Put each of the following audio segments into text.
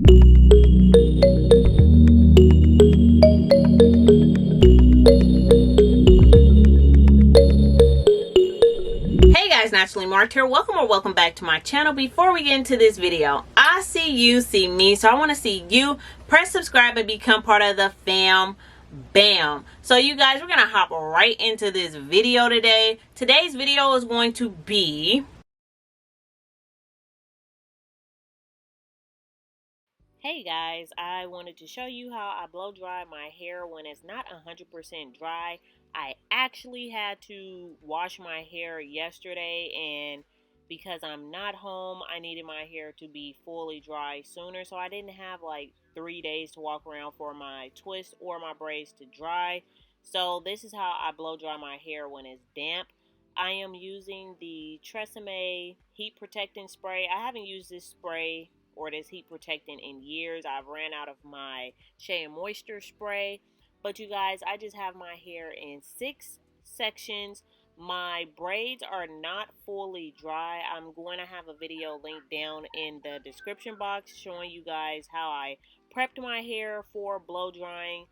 Hey guys, Naturally Marked here. Welcome or welcome back to my channel. Before we get into this video, I see you, see me, so I want to see you. Press subscribe and become part of the fam. Bam. So you guys, we're going to hop right into this video today. Today's video is going to be... Hey guys, I wanted to show you how I blow dry my hair when it's not 100% dry. I actually had to wash my hair yesterday, and because I'm not home, I needed my hair to be fully dry sooner, so I didn't have like 3 days to walk around for my twist or my braids to dry. So this is how I blow dry my hair when it's damp. I am using the Tresemme heat protecting spray. I haven't used this spray or this heat protectant in years. I've ran out of my SHEA moisture spray. But you guys, I just have my hair in 6 sections. My braids are not fully dry. I'm going to have a video linked down in the description box showing you guys how I prepped my hair for blow drying.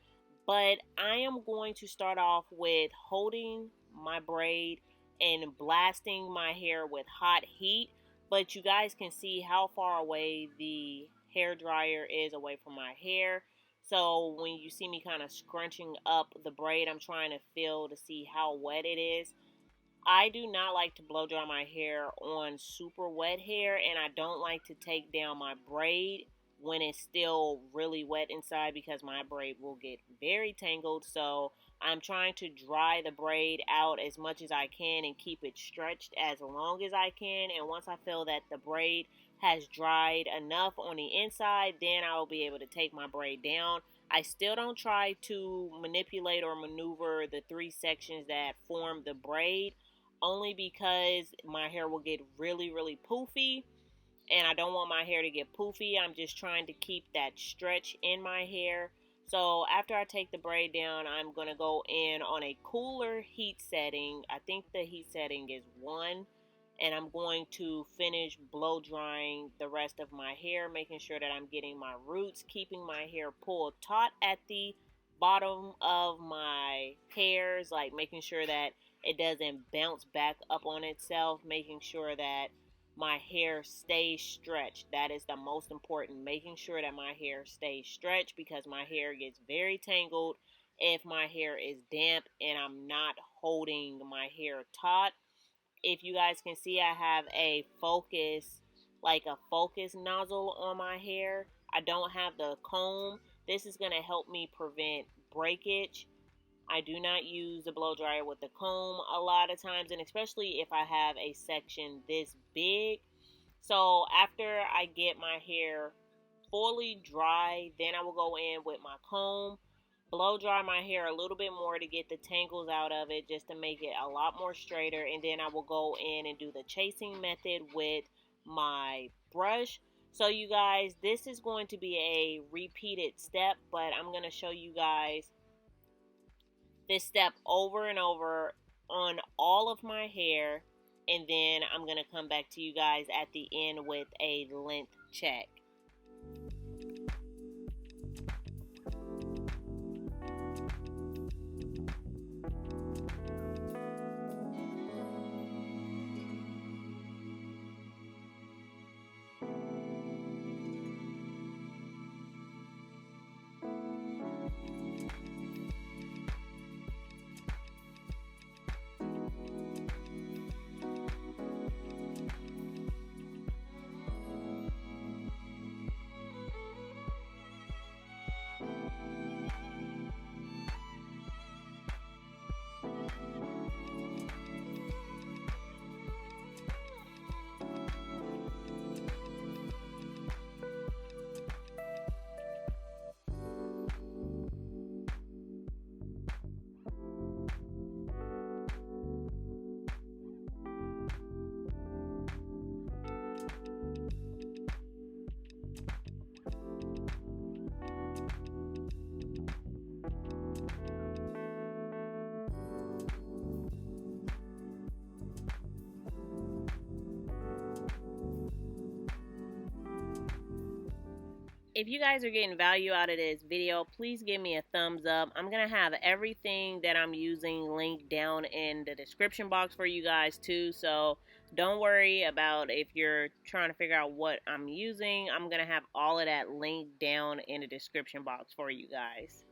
But I am going to start off with holding my braid and blasting my hair with hot heat. But you guys can see how far away the hair dryer is away from my hair. So when you see me kind of scrunching up the braid, I'm trying to feel to see how wet it is. I do not like to blow dry my hair on super wet hair, and I don't like to take down my braid when it's still really wet inside because my braid will get very tangled. So I'm trying to dry the braid out as much as I can and keep it stretched as long as I can. And once I feel that the braid has dried enough on the inside, then I will be able to take my braid down. I still don't try to manipulate or maneuver the 3 sections that form the braid, only because my hair will get really poofy, and I don't want my hair to get poofy. I'm just trying to keep that stretch in my hair. So after I take the braid down, I'm going to go in on a cooler heat setting. I think the heat setting is 1. And I'm going to finish blow drying the rest of my hair, making sure that I'm getting my roots, keeping my hair pulled taut at the bottom of my hairs, like making sure that it doesn't bounce back up on itself, making sure that my hair stays stretched. That is the most important, making sure that my hair stays stretched, because my hair gets very tangled if my hair is damp and I'm not holding my hair taut. If you guys can see, I have a focus nozzle on my hair. I don't have the comb. This is going to help me prevent breakage. I do not use the blow dryer with the comb a lot of times, and especially if I have a section this big. So after I get my hair fully dry, then I will go in with my comb, blow dry my hair a little bit more to get the tangles out of it, just to make it a lot more straighter. And then I will go in and do the chasing method with my brush. So you guys, this is going to be a repeated step, but I'm going to show you guys this step over and over on all of my hair, and then I'm going to come back to you guys at the end with a length check. If you guys are getting value out of this video, please give me a thumbs up. I'm going to have everything that I'm using linked down in the description box for you guys too. So don't worry about if you're trying to figure out what I'm using. I'm going to have all of that linked down in the description box for you guys.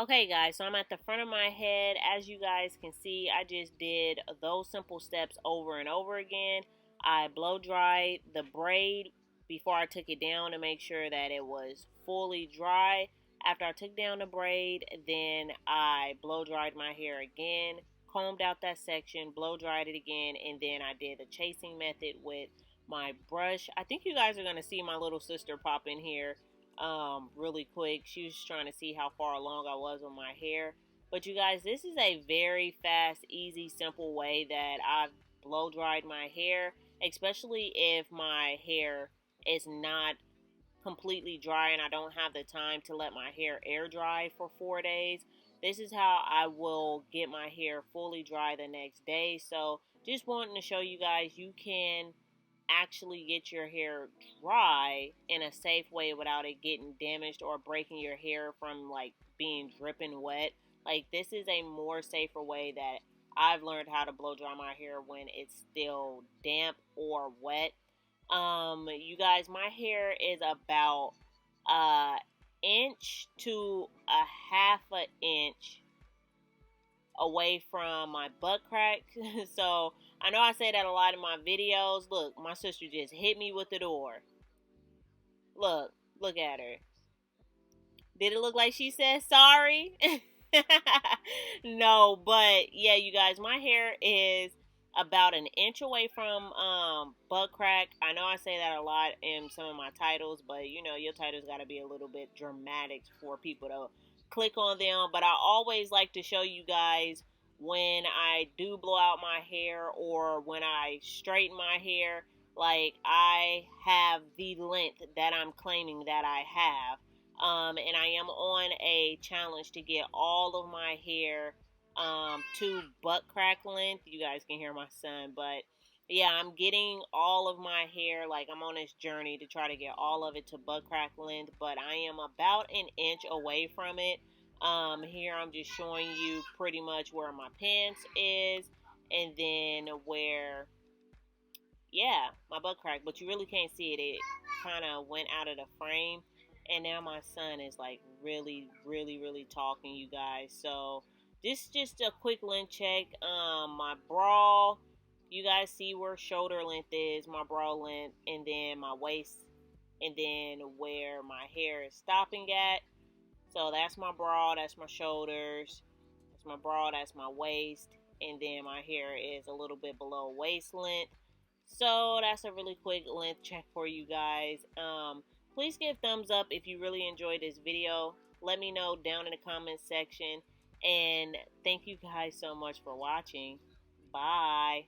Okay, guys, so I'm at the front of my head. As you guys can see, I just did those simple steps over and over again. I blow dried the braid before I took it down to make sure that it was fully dry. After I took down the braid, then I blow dried my hair again, combed out that section, blow dried it again, and then I did the chasing method with my brush. I think you guys are going to see my little sister pop in here really quick. She was trying to see how far along I was with my hair. But you guys, this is a very fast, easy, simple way that I've blow dried my hair, especially if my hair is not completely dry and I don't have the time to let my hair air dry for 4 days. This is how I will get my hair fully dry the next day. So just wanting to show you guys you can actually get your hair dry in a safe way without it getting damaged or breaking your hair from like being dripping wet. Like, this is a more safer way that I've learned how to blow dry my hair when it's still damp or wet. You guys, my hair is about a inch to a half an inch away from my butt crack. So I know I say that a lot in my videos. Look, my sister just hit me with the door. Look at her. Did it look like she said sorry? No, but yeah, you guys, my hair is about an inch away from butt crack. I know I say that a lot in some of my titles, but you know, your titles got to be a little bit dramatic for people to click on them. But I always like to show you guys when I do blow out my hair or when I straighten my hair, like I have the length that I'm claiming that I have. And I am on a challenge to get all of my hair to butt crack length. You guys can hear my son, but yeah, I'm getting all of my hair. Like, I'm on this journey to try to get all of it to butt crack length, but I am about an inch away from it. Here I'm just showing you pretty much where my pants is, and then where, yeah, my butt crack, but you really can't see it. It kind of went out of the frame. And now my son is like really talking, you guys. So this is just a quick length check. My bra, you guys see where shoulder length is, my bra length, and then my waist, and then where my hair is stopping at. So that's my bra, that's my shoulders, that's my bra, that's my waist, and then my hair is a little bit below waist length. So that's a really quick length check for you guys. Please give thumbs up if you really enjoyed this video. Let me know down in the comments section. And thank you guys so much for watching. Bye.